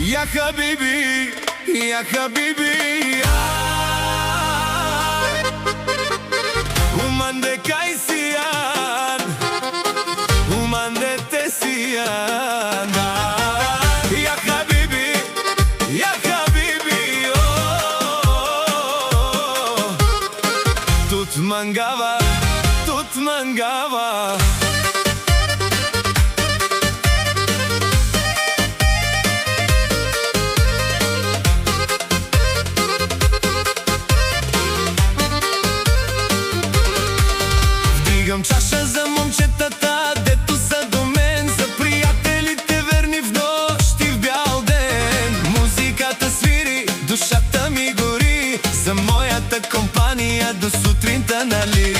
يا حبيبي يا حبيبي ومن كايسيان ومن تسيان يا حبيبي يا حبيبي тут мангава Вдигам чаша за момчетата, дето са до мен, за приятелите верни в нощ и в бял ден. Музиката свири, душата ми гори, за моята компания до сутринта, нали?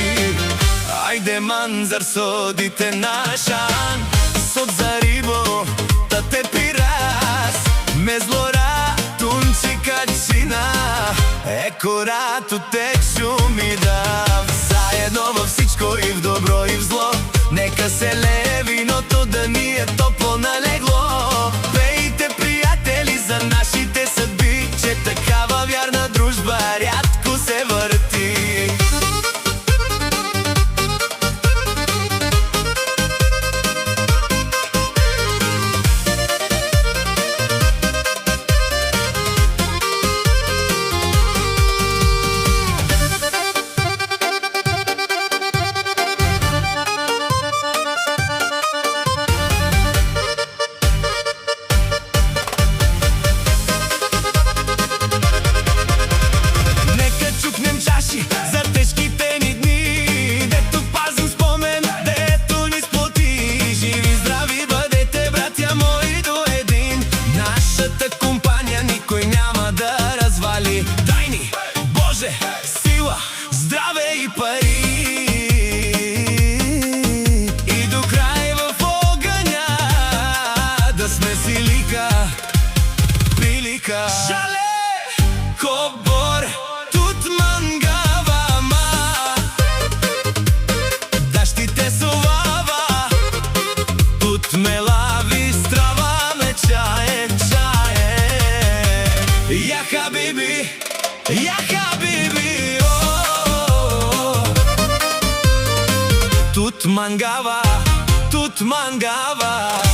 Ajde man, zar sodite našan, sod za ribo, da te piras, me zlora, tunčika čina, екорато тек шуми дав. Заедно във всичко и в добро и в зло, нека се лее виното да ни е топло налегло. Пейте, приятели, за нашите съдби, че такава вярна дружба рядко се върти. За тежките ни дни, дето пазим спомен, дето ни сплоти. Живи, здрави бъдете, братя мои, до един. Нашата компания никой няма да развали. Дай ни, Боже, сила, здраве и пари. И до край в огъня да сме си лика, прилика. Шале, кобор, тут мангава, тут ме лави, страва ме чае. Я хабиби, тут мангава.